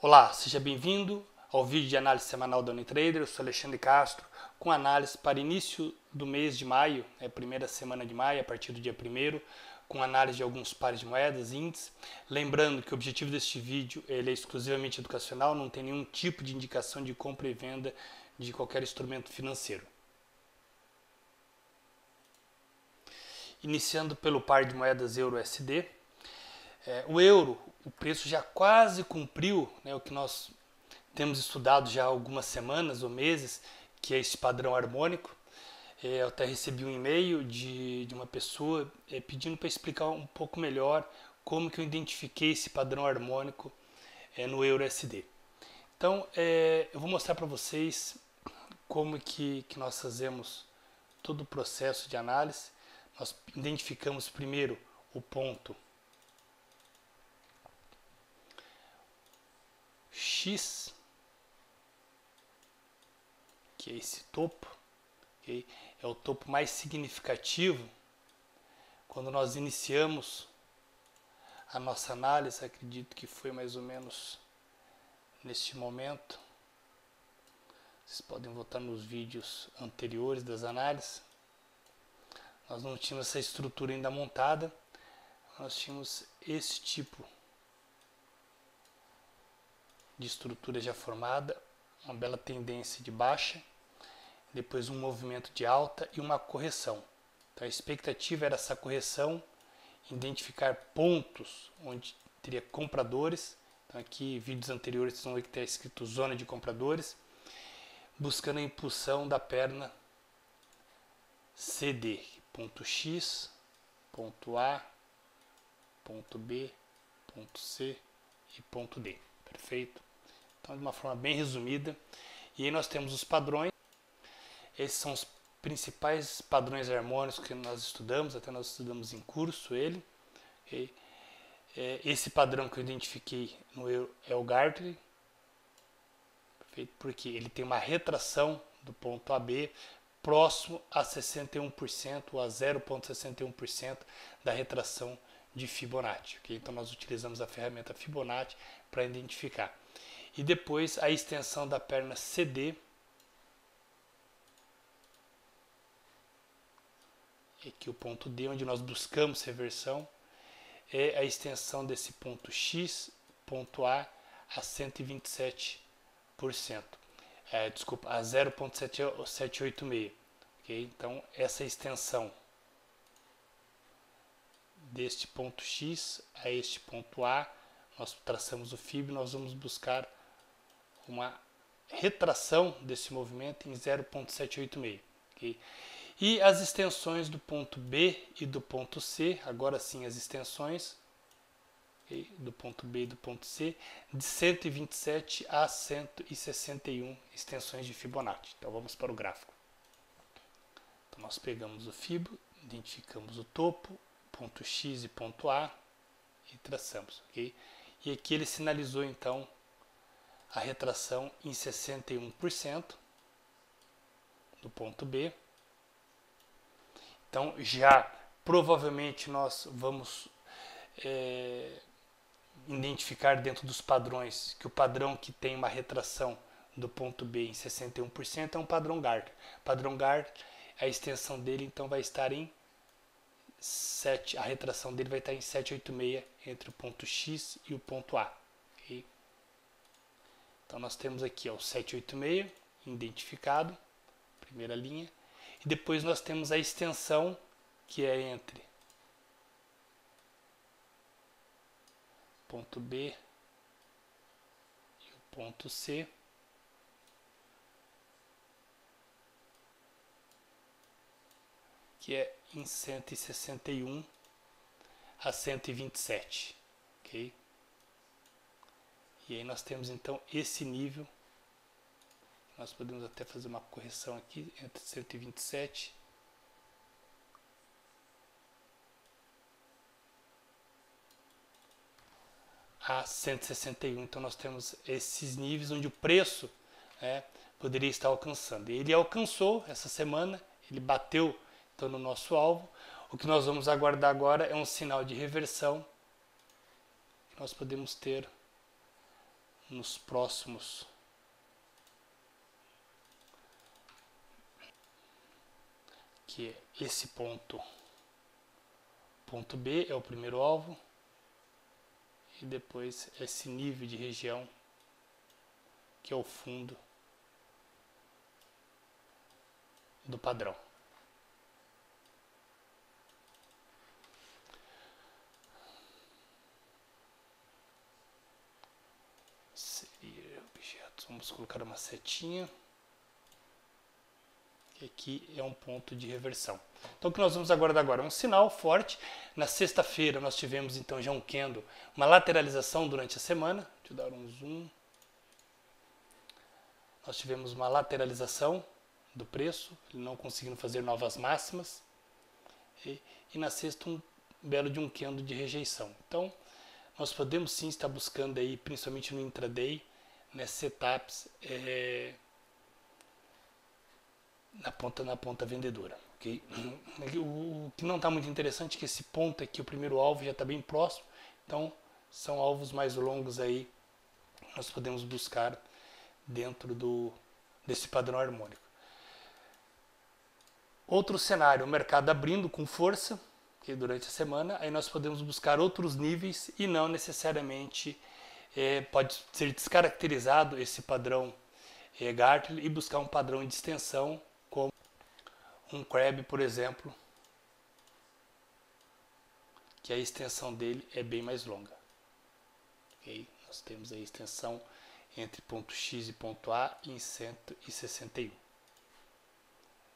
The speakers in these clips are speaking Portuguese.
Olá, seja bem-vindo ao vídeo de análise semanal da Unitrader. Eu sou Alexandre Castro, com análise para início do mês de maio, primeira semana de maio, a partir do dia 1º, com análise de alguns pares de moedas, índices. Lembrando que o objetivo deste vídeo ele é exclusivamente educacional, não tem nenhum tipo de indicação de compra e venda de qualquer instrumento financeiro. Iniciando pelo par de moedas euro-USD. O euro, o preço já quase cumpriu o que nós temos estudado já há algumas semanas ou meses, que é esse padrão harmônico. Eu até recebi um e-mail de uma pessoa pedindo para explicar um pouco melhor como que eu identifiquei esse padrão harmônico no euro-USD. Então, eu vou mostrar para vocês como que nós fazemos todo o processo de análise. Nós identificamos primeiro o ponto X, que é esse topo, okay? É o topo mais significativo quando nós iniciamos a nossa análise. Acredito que foi mais ou menos neste momento. Vocês podem voltar nos vídeos anteriores das análises. Nós não tínhamos essa estrutura ainda montada, nós tínhamos esse tipo de estrutura já formada, uma bela tendência de baixa, depois um movimento de alta e uma correção. Então a expectativa era essa correção, identificar pontos onde teria compradores. Então aqui, vídeos anteriores, vocês vão ver que está escrito zona de compradores, buscando a impulsão da perna CD, ponto X, ponto A, ponto B, ponto C e ponto D. Perfeito? Então, de uma forma bem resumida. E aí nós temos os padrões. Esses são os principais padrões harmônicos que nós estudamos, até nós estudamos em curso ele. Okay? Esse padrão que eu identifiquei no euro é o Gartner, porque ele tem uma retração do ponto AB próximo a 61% ou a 0,61% da retração de Fibonacci. Okay? Então nós utilizamos a ferramenta Fibonacci para identificar. E depois a extensão da perna CD, aqui o ponto D, onde nós buscamos reversão, é a extensão desse ponto X, ponto A 127%. Desculpa, a 0,786. Okay? Então essa extensão deste ponto X a este ponto A, nós traçamos o Fib, nós vamos buscar uma retração desse movimento em 0,786. Okay? E as extensões do ponto B e do ponto C, agora sim as extensões, okay, do ponto B e do ponto C, de 127 a 161 extensões de Fibonacci. Então vamos para o gráfico. Então nós pegamos o Fib, identificamos o topo, ponto X e ponto A e traçamos. Okay? E aqui ele sinalizou então a retração em 61% do ponto B. Então já provavelmente nós vamos identificar dentro dos padrões que o padrão que tem uma retração do ponto B em 61% é um padrão Gartner. Padrão Gartner, a extensão dele então vai estar em 7, a retração dele vai estar em 786 entre o ponto X e o ponto A. Okay? Então nós temos aqui o 786 identificado, primeira linha, e depois nós temos a extensão que é entre o ponto B e o ponto C, que é em 161 a 127, ok? E aí nós temos então esse nível, nós podemos até fazer uma correção aqui entre 127 a 161, então nós temos esses níveis onde o preço poderia estar alcançando. E ele alcançou essa semana, ele bateu então no nosso alvo. O que nós vamos aguardar agora é um sinal de reversão que nós podemos ter nos próximos que é esse ponto B é o primeiro alvo e depois esse nível de região que é o fundo do padrão. Seria objetos, vamos colocar uma setinha. E aqui é um ponto de reversão. Então o que nós vamos aguardar agora? Um sinal forte. Na sexta-feira nós tivemos então já um candle, uma lateralização durante a semana. Deixa eu dar um zoom. Nós tivemos uma lateralização do preço, não conseguindo fazer novas máximas. E na sexta um belo de um candle de rejeição. Então nós podemos sim estar buscando aí, principalmente no intraday, né, setups na ponta vendedora. Okay? O que não está muito interessante é que esse ponto aqui, o primeiro alvo, já está bem próximo. Então são alvos mais longos aí, nós podemos buscar dentro desse padrão harmônico. Outro cenário, o mercado abrindo com força durante a semana, aí nós podemos buscar outros níveis e não necessariamente pode ser descaracterizado esse padrão Gartner e buscar um padrão de extensão como um crab, por exemplo, que a extensão dele é bem mais longa. Okay? Nós temos a extensão entre ponto X e ponto A em 161.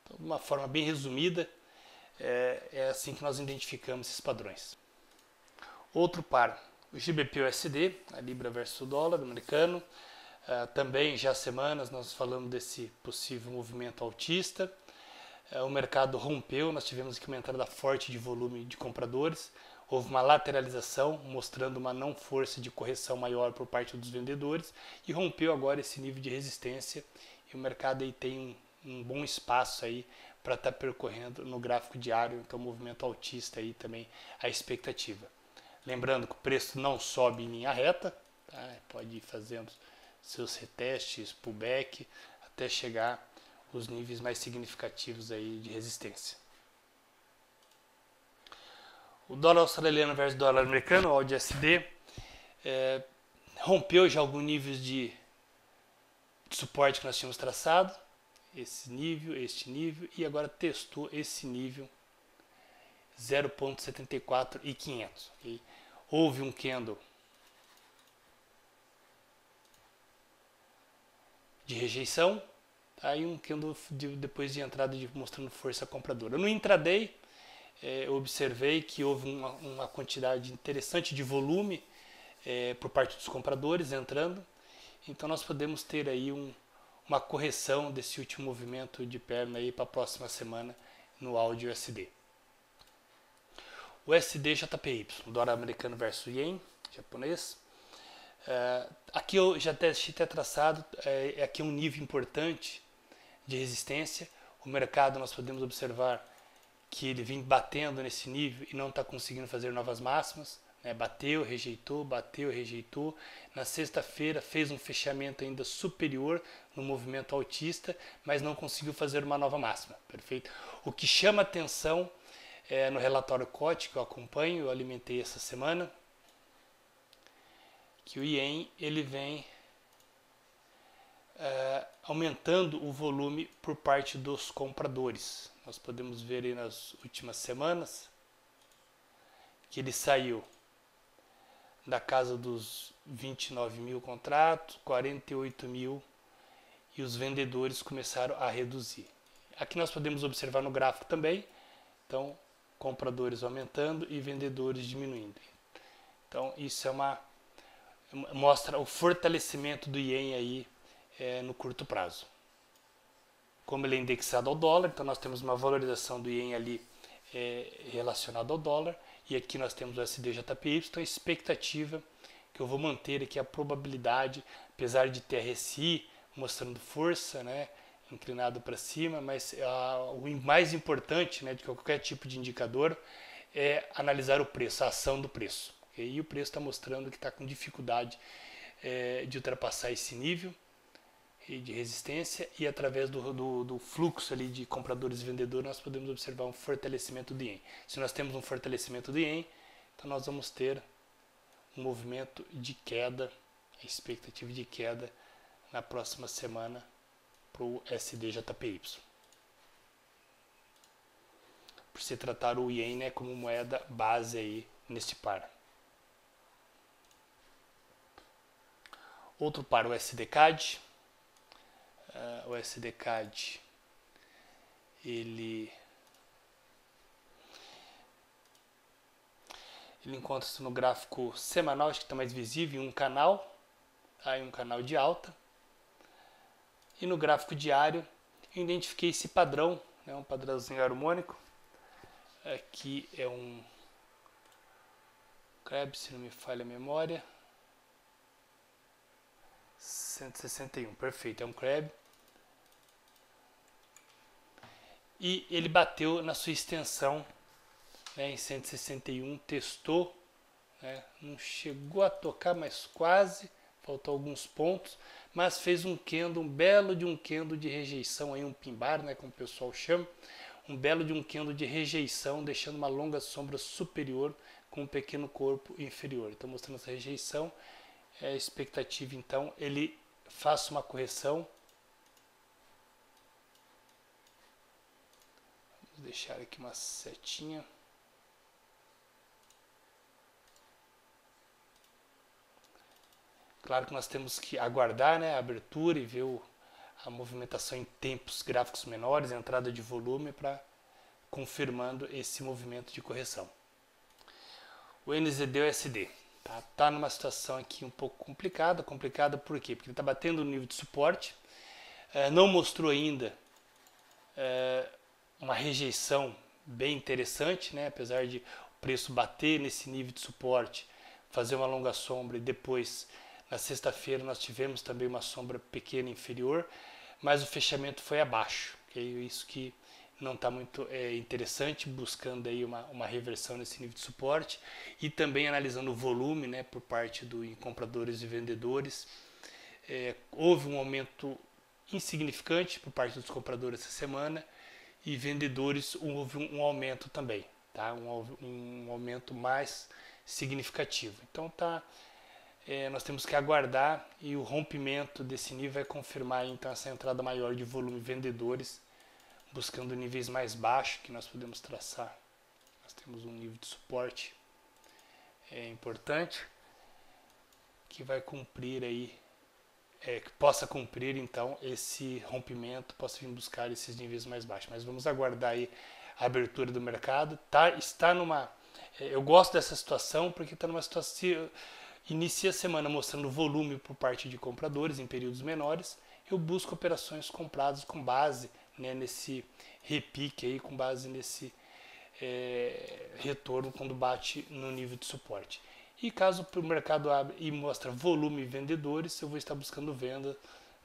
Então, de uma forma bem resumida, é assim que nós identificamos esses padrões. Outro par, o GBP-USD, a Libra versus o dólar americano. Também já há semanas nós falamos desse possível movimento altista. O mercado rompeu, nós tivemos aqui uma entrada forte de volume de compradores. Houve uma lateralização, mostrando uma não força de correção maior por parte dos vendedores. E rompeu agora esse nível de resistência. E o mercado aí tem um bom espaço aí para estar percorrendo no gráfico diário. Então, movimento altista aí também a expectativa. Lembrando que o preço não sobe em linha reta, tá? Pode ir fazendo seus retestes, pullback, até chegar os níveis mais significativos aí de resistência. O dólar australiano versus dólar americano, o AUD-USD, rompeu já alguns níveis de suporte que nós tínhamos traçado, esse nível, este nível, e agora testou esse nível 0.74 e 500. Okay? Houve um candle de rejeição, tá? E um candle depois de entrada mostrando força compradora. No intraday, eu observei que houve uma quantidade interessante de volume por parte dos compradores entrando. Então nós podemos ter aí uma correção desse último movimento de perna aí para a próxima semana no AUD-USD. O USD-JPY, dólar americano versus ien, japonês. Aqui eu já deixei até traçado, aqui é um nível importante de resistência. O mercado nós podemos observar que ele vem batendo nesse nível e não está conseguindo fazer novas máximas. Bateu, rejeitou, bateu, rejeitou. Na sexta-feira fez um fechamento ainda superior no movimento altista, mas não conseguiu fazer uma nova máxima. Perfeito? O que chama atenção no relatório COT que eu acompanho, eu alimentei essa semana, que o ien ele vem aumentando o volume por parte dos compradores. Nós podemos ver aí nas últimas semanas que ele saiu da casa dos 29 mil contratos, 48 mil, e os vendedores começaram a reduzir. Aqui nós podemos observar no gráfico também, então compradores aumentando e vendedores diminuindo. Então isso mostra o fortalecimento do ien aí no curto prazo. Como ele é indexado ao dólar, então nós temos uma valorização do ien ali relacionado ao dólar, e aqui nós temos o USD-JPY, então a expectativa que eu vou manter aqui a probabilidade, apesar de ter RSI mostrando força, né, inclinado para cima, mas o mais importante, né, de qualquer tipo de indicador é analisar o preço, a ação do preço. Okay? E o preço está mostrando que está com dificuldade de ultrapassar esse nível de resistência, e através do fluxo ali de compradores e vendedores nós podemos observar um fortalecimento do ien. Se nós temos um fortalecimento do ien, então nós vamos ter um movimento de queda, a expectativa de queda na próxima semana para o SDJPY. Por se tratar o ien, né, como moeda base aí neste par. Outro par, o SDCAD. O SDCAD ele encontra-se no gráfico semanal, acho que está mais visível, em um canal, tá? Em um canal de alta. E no gráfico diário eu identifiquei esse padrão, né? Um padrãozinho harmônico. Aqui é um CREB, se não me falha a memória. 161, perfeito, é um CREB. E ele bateu na sua extensão, né, em 161, testou, né, não chegou a tocar, mas quase, faltou alguns pontos, mas fez um candle, um belo de um candle de rejeição, aí um pin bar, né, como o pessoal chama, um belo de um candle de rejeição, deixando uma longa sombra superior com um pequeno corpo inferior. Então mostrando essa rejeição, a expectativa então, ele faça uma correção. Vou deixar aqui uma setinha. Claro que nós temos que aguardar, né, a abertura e ver a movimentação em tempos gráficos menores, a entrada de volume para confirmando esse movimento de correção. O NZD-USD tá numa situação aqui um pouco complicada por quê? Porque ele está batendo no nível de suporte, não mostrou ainda uma rejeição bem interessante, né? Apesar de o preço bater nesse nível de suporte, fazer uma longa sombra e depois na sexta-feira nós tivemos também uma sombra pequena inferior, mas o fechamento foi abaixo, okay? Isso que não está muito interessante, buscando aí uma reversão nesse nível de suporte e também analisando o volume, né, por parte dos compradores e vendedores. Houve um aumento insignificante por parte dos compradores essa semana e vendedores houve um aumento também, tá? Um aumento mais significativo. Então nós temos que aguardar e o rompimento desse nível vai confirmar então essa entrada maior de volume de vendedores, buscando níveis mais baixos que nós podemos traçar. Nós temos um nível de suporte importante que vai cumprir aí, que possa cumprir então esse rompimento, possa vir buscar esses níveis mais baixos. Mas vamos aguardar aí a abertura do mercado. Está numa, eu gosto dessa situação porque está numa situação, inicia a semana mostrando volume por parte de compradores em períodos menores. Eu busco operações compradas com base, né, nesse repique aí, com base nesse retorno quando bate no nível de suporte. E caso o mercado abre e mostra volume vendedores, eu vou estar buscando venda,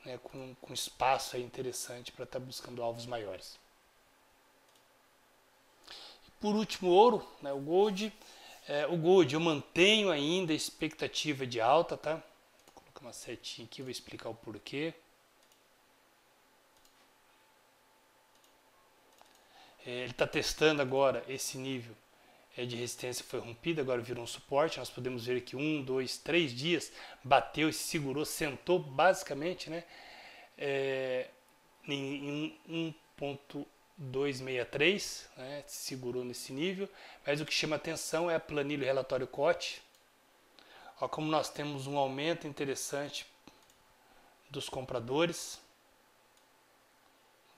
né, com espaço aí interessante para estar buscando alvos maiores. E por último, ouro, né, o Gold. O Gold eu mantenho ainda a expectativa de alta, tá? Vou colocar uma setinha aqui, vou explicar o porquê. Ele está testando agora esse nível de resistência que foi rompido, agora virou um suporte. Nós podemos ver que 1, 2, 3 dias bateu e se segurou, sentou basicamente, né, em 1.263, né, se segurou nesse nível. Mas o que chama atenção é a planilha relatório COT. Ó, como nós temos um aumento interessante dos compradores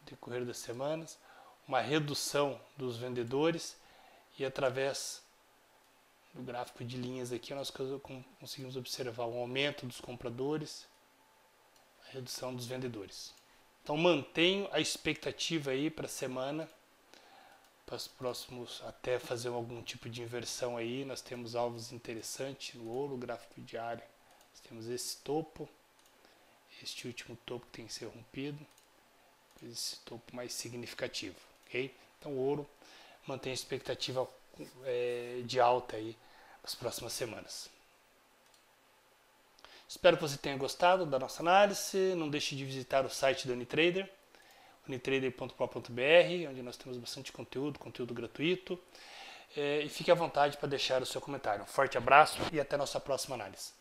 no decorrer das semanas, uma redução dos vendedores e através do gráfico de linhas aqui nós conseguimos observar um aumento dos compradores, a redução dos vendedores. Então mantenho a expectativa aí para a semana, para os próximos, até fazer algum tipo de inversão aí. Nós temos alvos interessantes no ouro, gráfico diário. Nós temos esse topo, este último topo que tem que ser rompido, esse topo mais significativo. Okay? Então o ouro mantém a expectativa de alta aí nas próximas semanas. Espero que você tenha gostado da nossa análise. Não deixe de visitar o site do Unitrader, unitrader.com.br, onde nós temos bastante conteúdo gratuito. E fique à vontade para deixar o seu comentário. Um forte abraço e até a nossa próxima análise.